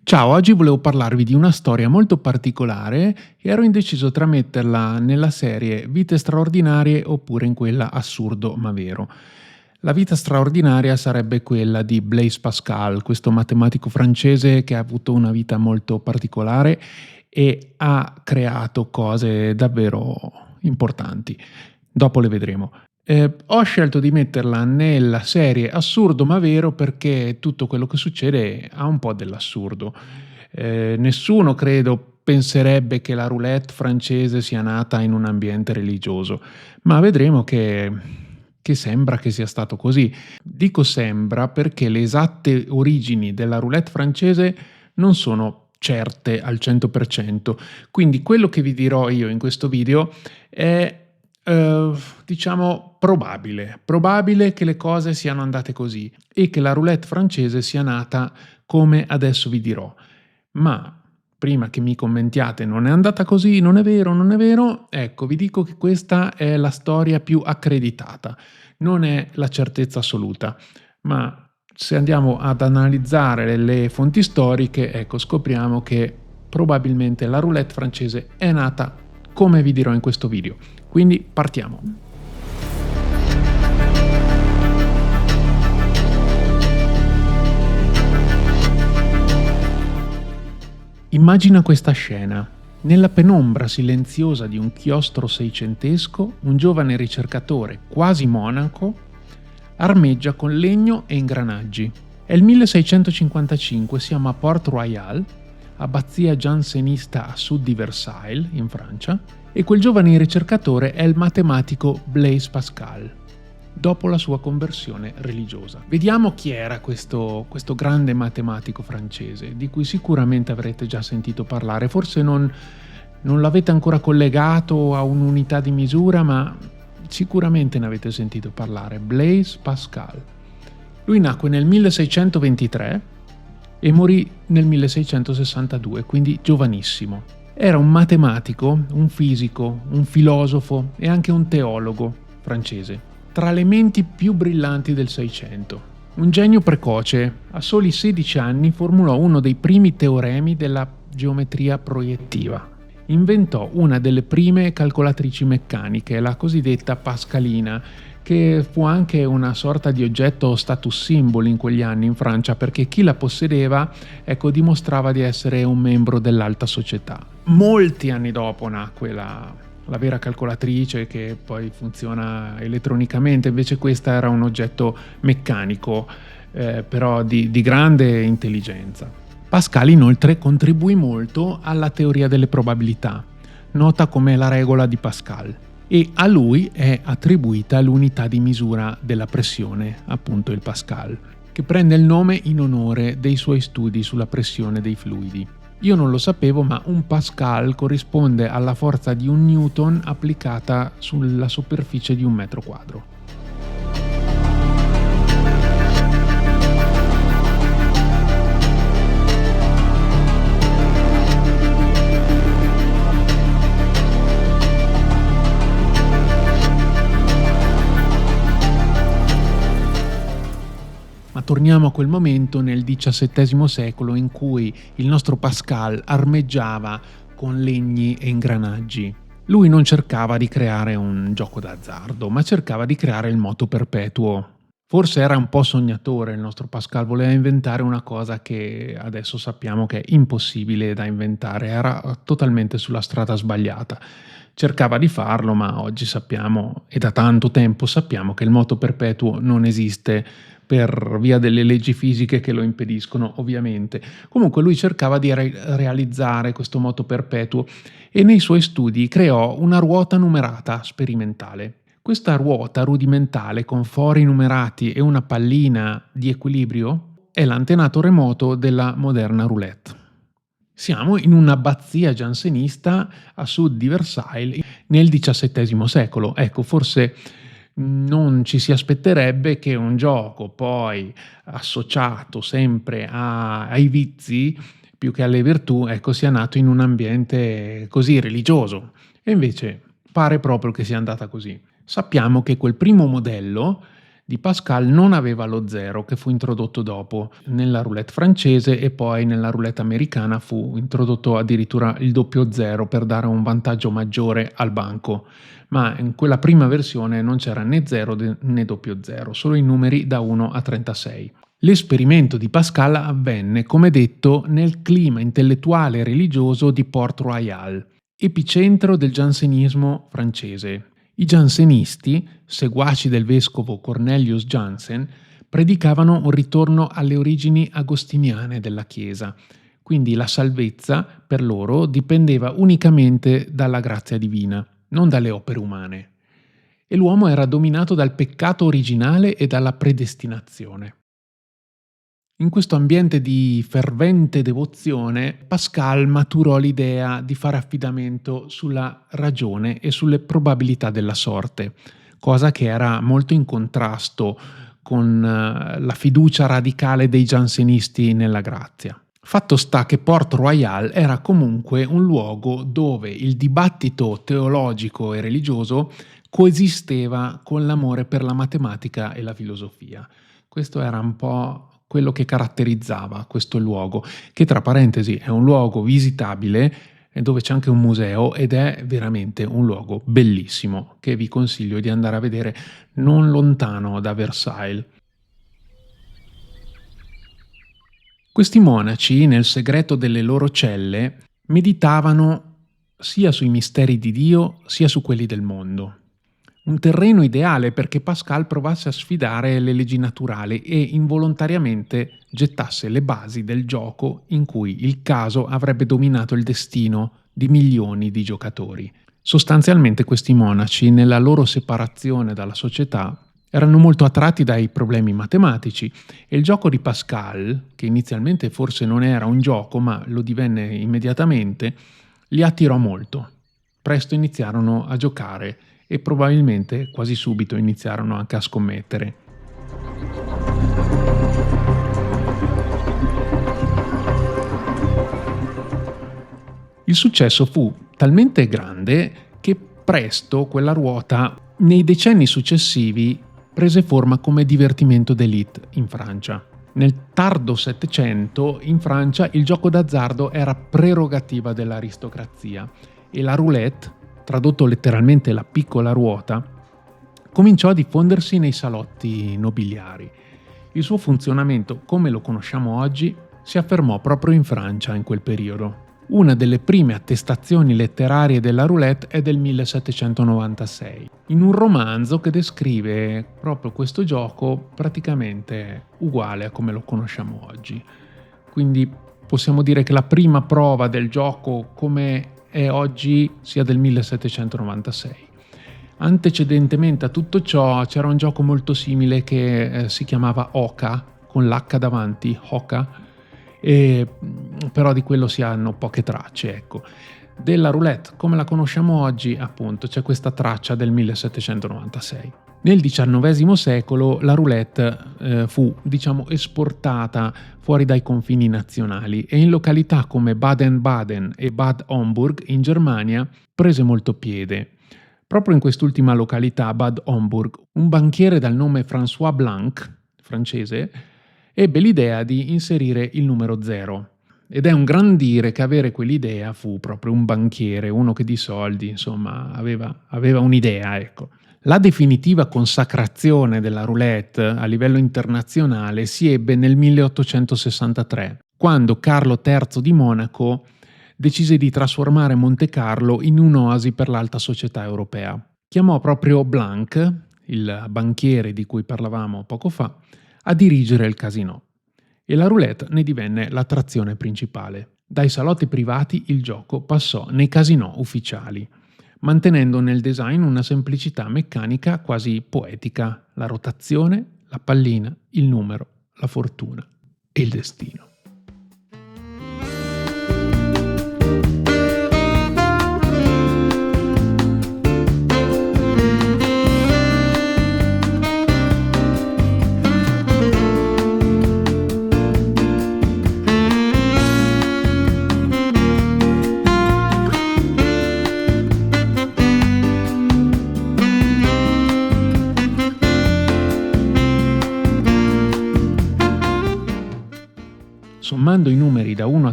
Ciao, oggi volevo parlarvi di una storia molto particolare e ero indeciso tra metterla nella serie Vite straordinarie oppure in quella Assurdo ma vero. La vita straordinaria sarebbe quella di Blaise Pascal, questo matematico francese che ha avuto una vita molto particolare e ha creato cose davvero importanti. Dopo le vedremo. Ho scelto di metterla nella serie Assurdo ma vero perché tutto quello che succede ha un po' dell'assurdo. Nessuno credo penserebbe che la roulette francese sia nata in un ambiente religioso, ma vedremo che sembra che sia stato così. Dico sembra perché le esatte origini della roulette francese non sono certe al 100%, quindi quello che vi dirò io in questo video è diciamo probabile che le cose siano andate così e che la roulette francese sia nata come adesso vi dirò. Ma prima che mi commentiate non è andata così, non è vero, non è vero, ecco, vi dico che questa è la storia più accreditata, non è la certezza assoluta, ma se andiamo ad analizzare le fonti storiche, ecco, scopriamo che probabilmente la roulette francese è nata come vi dirò in questo video. Quindi partiamo. Immagina questa scena. Nella penombra silenziosa di un chiostro seicentesco, un giovane ricercatore, quasi monaco, armeggia con legno e ingranaggi. È il 1655, siamo a Port-Royal, abbazia giansenista a sud di Versailles, in Francia, e quel giovane ricercatore è il matematico Blaise Pascal, dopo la sua conversione religiosa. Vediamo chi era questo grande matematico francese, di cui sicuramente avrete già sentito parlare, forse non l'avete ancora collegato a un'unità di misura, ma sicuramente ne avete sentito parlare, Blaise Pascal. Lui nacque nel 1623 e morì nel 1662, quindi giovanissimo. Era un matematico, un fisico, un filosofo e anche un teologo francese, tra le menti più brillanti del Seicento. Un genio precoce, a soli 16 anni formulò uno dei primi teoremi della geometria proiettiva. Inventò una delle prime calcolatrici meccaniche, la cosiddetta pascalina, che fu anche una sorta di oggetto status symbol in quegli anni in Francia, perché chi la possedeva, ecco, dimostrava di essere un membro dell'alta società. Molti anni dopo nacque la vera calcolatrice, che poi funziona elettronicamente, invece questa era un oggetto meccanico, però di grande intelligenza. Pascal inoltre contribuì molto alla teoria delle probabilità, nota come la regola di Pascal, e a lui è attribuita l'unità di misura della pressione, appunto il Pascal, che prende il nome in onore dei suoi studi sulla pressione dei fluidi. Io non lo sapevo, ma un Pascal corrisponde alla forza di un Newton applicata sulla superficie di un metro quadro. Ma torniamo a quel momento nel XVII secolo in cui il nostro Pascal armeggiava con legni e ingranaggi. Lui non cercava di creare un gioco d'azzardo, ma cercava di creare il moto perpetuo. Forse era un po' sognatore il nostro Pascal, voleva inventare una cosa che adesso sappiamo che è impossibile da inventare, era totalmente sulla strada sbagliata. Cercava di farlo, ma oggi sappiamo, e da tanto tempo sappiamo, che il moto perpetuo non esiste per via delle leggi fisiche che lo impediscono, ovviamente. Comunque lui cercava di realizzare questo moto perpetuo e nei suoi studi creò una ruota numerata sperimentale. Questa ruota rudimentale con fori numerati e una pallina di equilibrio è l'antenato remoto della moderna roulette. Siamo in un'abbazia giansenista a sud di Versailles nel XVII secolo. Ecco, forse non ci si aspetterebbe che un gioco poi associato sempre ai vizi più che alle virtù, ecco, sia nato in un ambiente così religioso. E invece pare proprio che sia andata così. Sappiamo che quel primo modello di Pascal non aveva lo 0, che fu introdotto dopo nella roulette francese, e poi nella roulette americana fu introdotto addirittura il doppio 0 per dare un vantaggio maggiore al banco. Ma in quella prima versione non c'era né 0 né doppio 0, solo i numeri da 1 a 36. L'esperimento di Pascal avvenne, come detto, nel clima intellettuale e religioso di Port-Royal, epicentro del giansenismo francese. I giansenisti, seguaci del vescovo Cornelius Jansen, predicavano un ritorno alle origini agostiniane della Chiesa, quindi la salvezza per loro dipendeva unicamente dalla grazia divina, non dalle opere umane. E l'uomo era dominato dal peccato originale e dalla predestinazione. In questo ambiente di fervente devozione, Pascal maturò l'idea di fare affidamento sulla ragione e sulle probabilità della sorte, cosa che era molto in contrasto con la fiducia radicale dei giansenisti nella grazia. Fatto sta che Port-Royal era comunque un luogo dove il dibattito teologico e religioso coesisteva con l'amore per la matematica e la filosofia. Questo era un po' quello che caratterizzava questo luogo, che tra parentesi è un luogo visitabile dove c'è anche un museo ed è veramente un luogo bellissimo che vi consiglio di andare a vedere non lontano da Versailles. Questi monaci, nel segreto delle loro celle, meditavano sia sui misteri di Dio sia su quelli del mondo. Un terreno ideale perché Pascal provasse a sfidare le leggi naturali e involontariamente gettasse le basi del gioco in cui il caso avrebbe dominato il destino di milioni di giocatori. Sostanzialmente questi monaci, nella loro separazione dalla società, erano molto attratti dai problemi matematici e il gioco di Pascal, che inizialmente forse non era un gioco ma lo divenne immediatamente, li attirò molto. Presto iniziarono a giocare e probabilmente quasi subito iniziarono anche a scommettere. Il successo fu talmente grande che presto quella ruota, nei decenni successivi, prese forma come divertimento d'élite in Francia. Nel tardo Settecento in Francia il gioco d'azzardo era prerogativa dell'aristocrazia e la roulette, tradotto letteralmente la piccola ruota, cominciò a diffondersi nei salotti nobiliari. Il suo funzionamento, come lo conosciamo oggi, si affermò proprio in Francia in quel periodo. Una delle prime attestazioni letterarie della roulette è del 1796, in un romanzo che descrive proprio questo gioco praticamente uguale a come lo conosciamo oggi. Quindi possiamo dire che la prima prova del gioco come è oggi sia del 1796. Antecedentemente a tutto ciò c'era un gioco molto simile che si chiamava Oca, con l'H davanti, Oca, però di quello si hanno poche tracce, ecco. Della roulette come la conosciamo oggi, appunto, c'è questa traccia del 1796. Nel XIX secolo la roulette fu, esportata fuori dai confini nazionali e in località come Baden-Baden e Bad Homburg in Germania prese molto piede. Proprio in quest'ultima località, Bad Homburg, un banchiere dal nome François Blanc, francese, ebbe l'idea di inserire il numero 0. Ed è un gran dire che avere quell'idea fu proprio un banchiere, uno che di soldi, insomma, aveva un'idea, ecco. La definitiva consacrazione della roulette a livello internazionale si ebbe nel 1863, quando Carlo III di Monaco decise di trasformare Monte Carlo in un'oasi per l'alta società europea. Chiamò proprio Blanc, il banchiere di cui parlavamo poco fa, a dirigere il casinò. E la roulette ne divenne l'attrazione principale. Dai salotti privati il gioco passò nei casinò ufficiali, mantenendo nel design una semplicità meccanica quasi poetica, la rotazione, la pallina, il numero, la fortuna e il destino.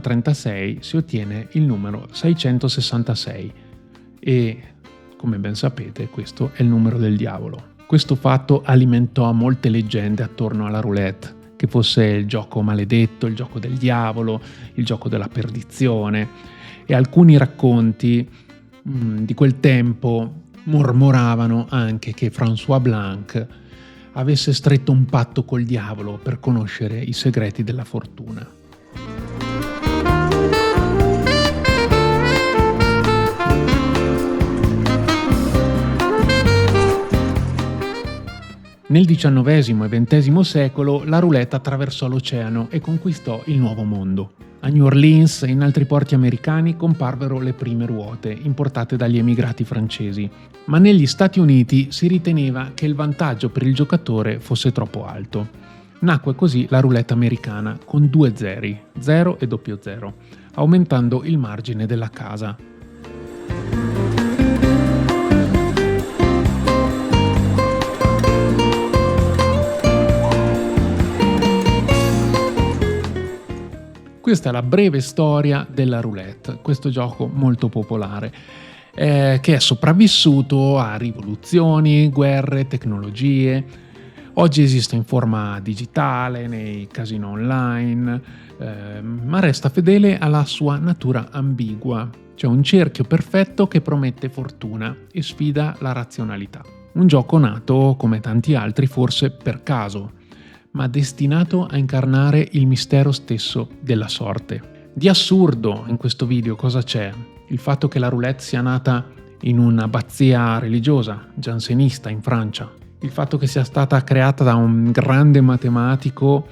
36 si ottiene il numero 666 e, come ben sapete, questo è il numero del diavolo. Questo fatto alimentò molte leggende attorno alla roulette, che fosse il gioco maledetto, il gioco del diavolo, il gioco della perdizione, e alcuni racconti di quel tempo mormoravano anche che François Blanc avesse stretto un patto col diavolo per conoscere i segreti della fortuna. Nel XIX e XX secolo la roulette attraversò l'oceano e conquistò il Nuovo Mondo. A New Orleans e in altri porti americani comparvero le prime ruote, importate dagli emigrati francesi, ma negli Stati Uniti si riteneva che il vantaggio per il giocatore fosse troppo alto. Nacque così la roulette americana con 2 zeri, 0 e 00, aumentando il margine della casa. Questa è la breve storia della roulette, questo gioco molto popolare, che è sopravvissuto a rivoluzioni, guerre, tecnologie. Oggi esiste in forma digitale, nei casino online, ma resta fedele alla sua natura ambigua. C'è un cerchio perfetto che promette fortuna e sfida la razionalità. Un gioco nato, come tanti altri, forse per caso, ma destinato a incarnare il mistero stesso della sorte. Di assurdo in questo video cosa c'è? Il fatto che la roulette sia nata in un'abbazia religiosa, giansenista in Francia. Il fatto che sia stata creata da un grande matematico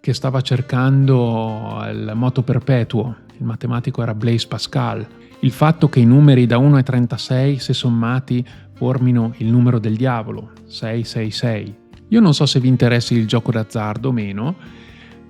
che stava cercando il moto perpetuo. Il matematico era Blaise Pascal. Il fatto che i numeri da 1 a 36, se sommati, formino il numero del diavolo, 666. Io non so se vi interessi il gioco d'azzardo o meno,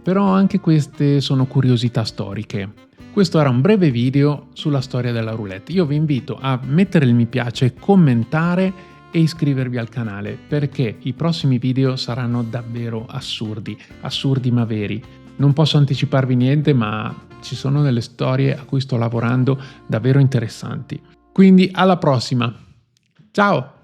però anche queste sono curiosità storiche. Questo era un breve video sulla storia della roulette. Io vi invito a mettere il mi piace, commentare e iscrivervi al canale, perché i prossimi video saranno davvero assurdi ma veri. Non posso anticiparvi niente, ma ci sono delle storie a cui sto lavorando davvero interessanti. Quindi alla prossima! Ciao!